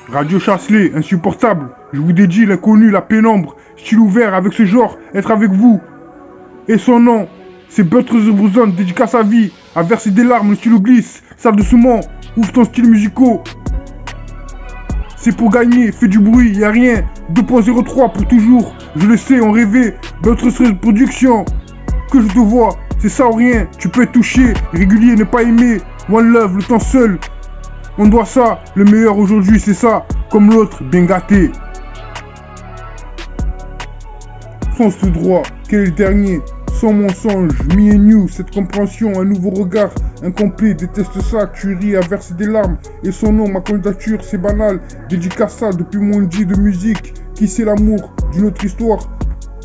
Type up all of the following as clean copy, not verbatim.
Radio Chasselet, insupportable. Je vous dédie l'inconnu, la pénombre. Style ouvert avec ce genre, être avec vous. Et son nom, c'est Buttress Zone, dédicace à vie. À verser des larmes, le stylo glisse. Sale doucement, ouvre ton style musical. C'est pour gagner, fais du bruit, y a rien. 2.03 pour toujours. Je le sais, on rêvait. Buttress Production. Que je te vois, c'est ça ou rien. Tu peux être touché, régulier, ne pas aimer. One love, le temps seul. On doit ça, le meilleur aujourd'hui, c'est ça. Comme l'autre, bien gâté. Fonce tout droit, quel est le dernier? Sans mensonge, me and you, cette compréhension, un nouveau regard incomplet, déteste ça, tu ris à verser des larmes. Et son nom, ma candidature, c'est banal. Dédicace ça depuis mon dit de musique. Qui c'est l'amour d'une autre histoire?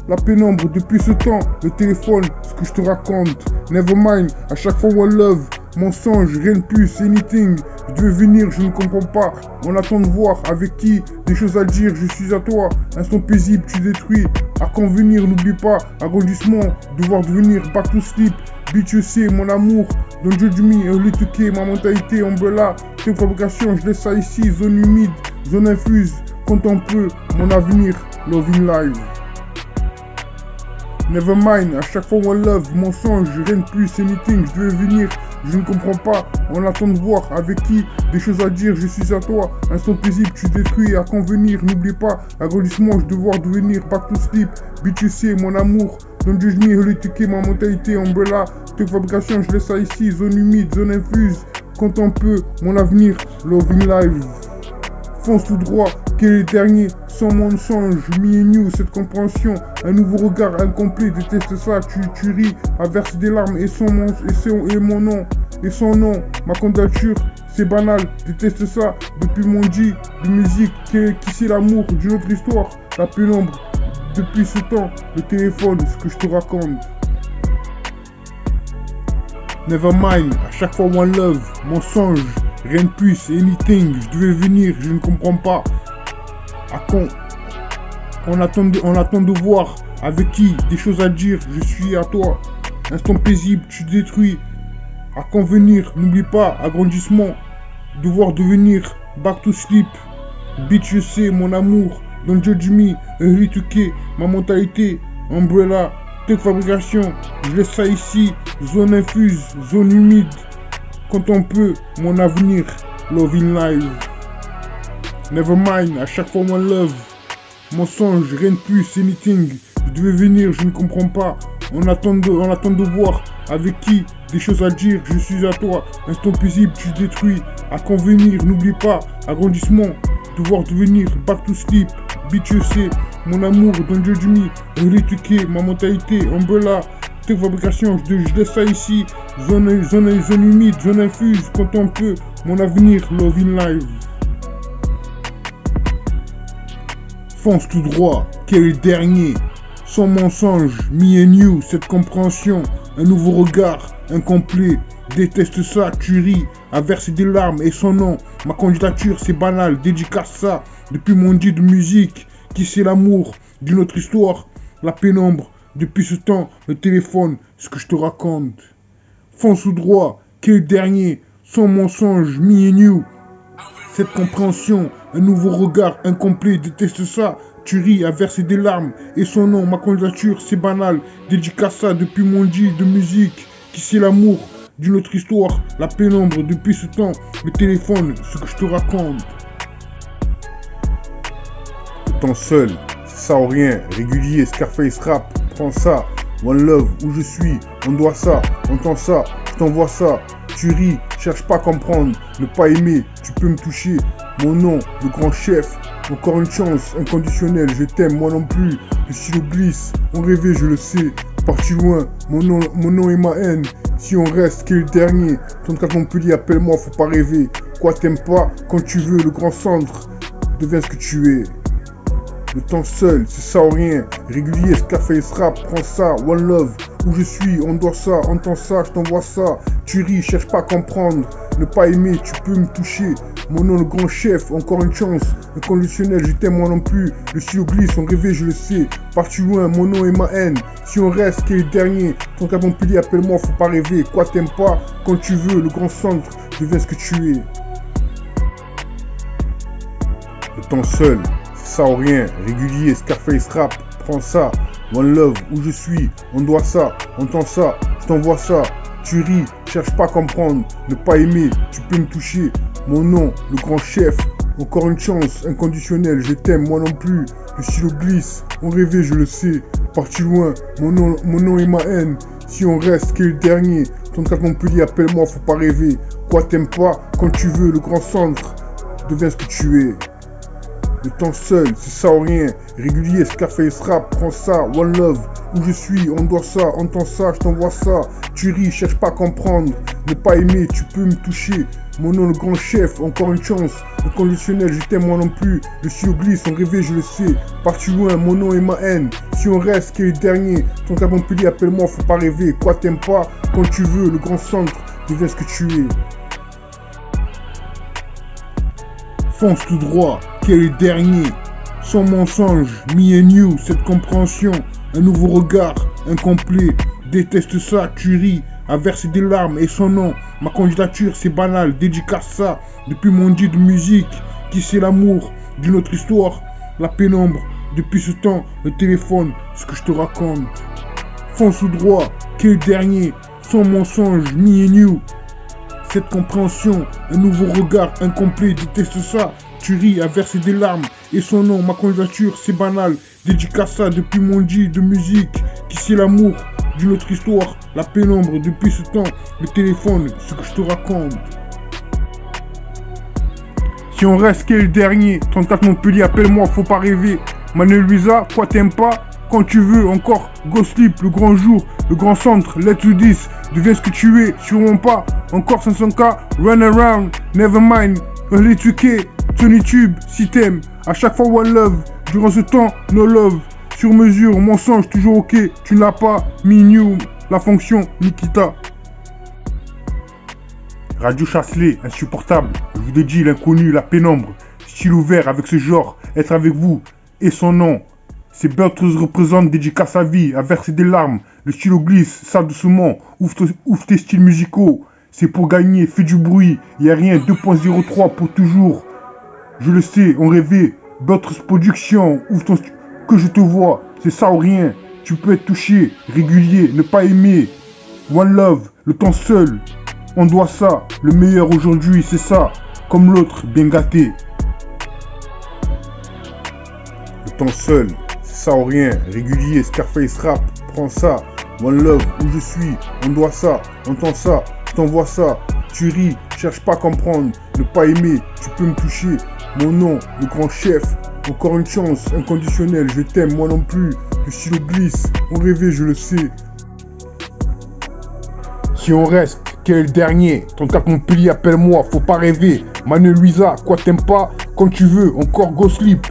La pénombre depuis ce temps, le téléphone, ce que je te raconte. Nevermind, à chaque fois one love, mensonge, rien de plus, anything. Je devais venir, je ne comprends pas. On attend de voir avec qui, des choses à dire, je suis à toi. Instant paisible, tu détruis. À convenir, n'oublie pas. Arrondissement, devoir devenir back to sleep. Bitch, je sais, mon amour. Don't judge me, early to K, ma mentalité, umbrella. Tes fabrications, je laisse ça ici. Zone humide, zone infuse. Compte un peu, mon avenir, loving live. Nevermind, à chaque fois one love, mensonge, rien de plus, anything, je devais venir, je ne comprends pas, on attend de voir avec qui, des choses à dire, je suis à toi, instant paisible, tu détruis, à convenir, n'oublie pas, agrandissement, je devoir devenir, back to sleep, bitch tu sais, mon amour, don't judge me, holy to K, ma mentalité, umbrella, tes fabrications, je laisse ça ici, zone humide, zone infuse, compte un peu, mon avenir, loving live. Fonce tout droit, quel est le dernier, sans mensonge, me and you, cette compréhension, un nouveau regard incomplet, déteste ça, tu ris, à verser des larmes, et mon nom, et son nom, ma candidature, c'est banal, déteste ça, depuis mon dit de musique, qui c'est l'amour d'une autre histoire, la pénombre, depuis ce temps, le téléphone, ce que je te raconte. Nevermind, à chaque fois one love, mensonge, rien de plus, anything, je devais venir, je ne comprends pas. On attend de voir avec qui, des choses à dire, je suis à toi. Instant paisible, tu détruis. À convenir, n'oublie pas, agrandissement, devoir devenir, back to sleep. Bitch, je sais, mon amour, don't judge me, early to K, ma mentalité, umbrella, tech fabrication, je laisse ça ici, zone infuse, zone humide. Quand on peut, mon avenir, loving live. Nevermind, à chaque fois one love, mensonge, rien de plus, anything, je devais venir, je ne comprends pas, on attend de voir avec qui, des choses à dire, je suis à toi, instant paisible, tu détruis, à convenir, n'oublie pas, agrandissement, devoir devenir, back to sleep, bitch je sais, mon amour, don't judge me, early to K, ma mentalité, umbrella, tes fabrications, je laisse ça ici, zone humide, zone infuse, quand on peut, mon avenir, loving live. Fonce tout droit, quel est le dernier, sans mensonge, me and you, cette compréhension, un nouveau regard, incomplet, déteste ça, tu ris, à verser des larmes, et son nom, ma candidature c'est banal, dédicace ça, depuis mon dit de musique, qui c'est l'amour, d'une autre histoire, la pénombre, depuis ce temps, le téléphone, ce que je te raconte. Fonce tout droit, quel est le dernier, sans mensonge, me and you, cette compréhension, un nouveau regard incomplet, déteste ça, tu ris à verser des larmes, et son nom, ma candidature, c'est banal, dédicace ça depuis mon dit de musique, qui c'est l'amour, d'une autre histoire, la pénombre, depuis ce temps, le téléphone, ce que je te raconte. Le temps seul, c'est ça ou rien, régulier, Scarface rap, prends ça, one love, où je suis, on doit ça, entends ça, je t'envoie ça, tu ris, cherche pas à comprendre, ne pas aimer, tu peux me toucher, mon nom, le grand chef, encore une chance, inconditionnelle, je t'aime, moi non plus, le stylo glisse, on rêvait, je le sais, parti loin, mon nom et ma haine, si on reste, quel est le dernier, 34 Montpellier, appelle-moi, faut pas rêver, quoi t'aimes pas, quand tu veux, le grand centre, deviens ce que tu es. Le temps seul, c'est ça ou rien, régulier, Scarface rap, prends ça, one love, où je suis, on doit ça, entends ça, je t'envoie ça, tu ris, cherche pas à comprendre, ne pas aimer, tu peux me toucher, mon nom le grand chef, encore une chance, inconditionnel, je t'aime moi non plus, le stylo glisse, on rêvait, je le sais, parti loin, mon nom et ma haine, si on reste, quel est le dernier, 34 Montpellier, appelle-moi, faut pas rêver, quoi t'aimes pas, quand tu veux, le grand centre, deviens ce que tu es. Le temps seul, c'est ça ou rien. Régulier, Scarface rap, prends ça. One love, où je suis, on doit ça, on tend ça, je t'envoie ça. Tu ris, cherche pas à comprendre, ne pas aimer, tu peux me toucher. Mon nom, le grand chef, encore une chance, inconditionnelle, je t'aime, moi non plus. Le stylo glisse, on rêvait, je le sais. Parti loin, mon nom et ma haine. Si on reste, qui est le dernier? 34 Montpellier, appelle-moi, faut pas rêver. Quoi t'aimes pas, quand tu veux, le grand centre, deviens ce que tu es. Le temps seul, c'est ça ou rien. Régulier, Scarface rap, prends ça, one love. Où je suis, on doit ça, on entend ça, je t'envoie ça. Tu ris, cherche pas à comprendre. Ne pas aimer, tu peux me toucher. Mon nom, le grand chef, encore une chance. Inconditionnel, je t'aime moi non plus. Le stylo glisse, on rêvait, je le sais. Parti loin, mon nom et ma haine. Si on reste, qui est le dernier? Ton cas Montpellier, appelle-moi, faut pas rêver. Quoi t'aimes pas, quand tu veux, le grand centre, deviens ce que tu es. Fonce tout droit, qui est le dernier? Sans mensonge, me and you, cette compréhension. Un nouveau regard, incomplet. Déteste ça, tu ris, a versé des larmes et son nom. Ma candidature, c'est banal, dédicace ça. Depuis mon dit de musique, qui c'est l'amour d'une autre histoire. La pénombre, depuis ce temps, le téléphone, ce que je te raconte. Fonce tout droit, qui est le dernier? Sans mensonge, me and you. Cette compréhension, un nouveau regard incomplet, déteste ça, tu ris, a versé des larmes, et son nom, ma candidature, c'est banal, dédicace ça depuis mon dit de musique, qui c'est l'amour d'une autre histoire, la pénombre, depuis ce temps, le téléphone, ce que je te raconte. Si on reste, qui est le dernier? 34 Montpellier, appelle-moi, faut pas rêver. Manuel Luisa, quoi t'aimes pas? Quand tu veux, encore, Go Sleep, le grand jour, le grand centre, let's do this, deviens ce que tu es, sûrement pas, encore 500K, run around, never mind, early 2K, Tony Tube, si t'aimes, à chaque fois one love, durant ce temps, no love, sur mesure, mensonge, toujours ok, tu n'as pas, me new, la fonction, Nikita. Radio Chasselet, insupportable, je vous ai dit l'inconnu, la pénombre, style ouvert avec ce genre, être avec vous, et son nom. Ces Beatles représentent, dédicace à vie, à verser des larmes. Le stylo glisse, ça doucement, ouvre tes styles musicaux. C'est pour gagner, fais du bruit, y a rien, 2.03 pour toujours. Je le sais, on rêvait, Beatles Production, ouvre ton que je te vois, c'est ça ou rien. Tu peux être touché, régulier, ne pas aimer. One love, le temps seul, on doit ça, le meilleur aujourd'hui, c'est ça. Comme l'autre, bien gâté. Le temps seul. Ça ou rien, régulier, Scarface rap, prends ça, one love, où je suis, on doit ça, on entend ça, je t'envoie ça, tu ris, cherche pas à comprendre, ne pas aimer, tu peux me toucher, mon nom, le grand chef, encore une chance, inconditionnel, je t'aime, moi non plus, le stylo glisse, on rêvait, je le sais. Si on reste, quel est le dernier? 34 Montpellier, appelle-moi, faut pas rêver. Manuel Luisa, quoi t'aimes pas? Quand tu veux, encore Go Sleep.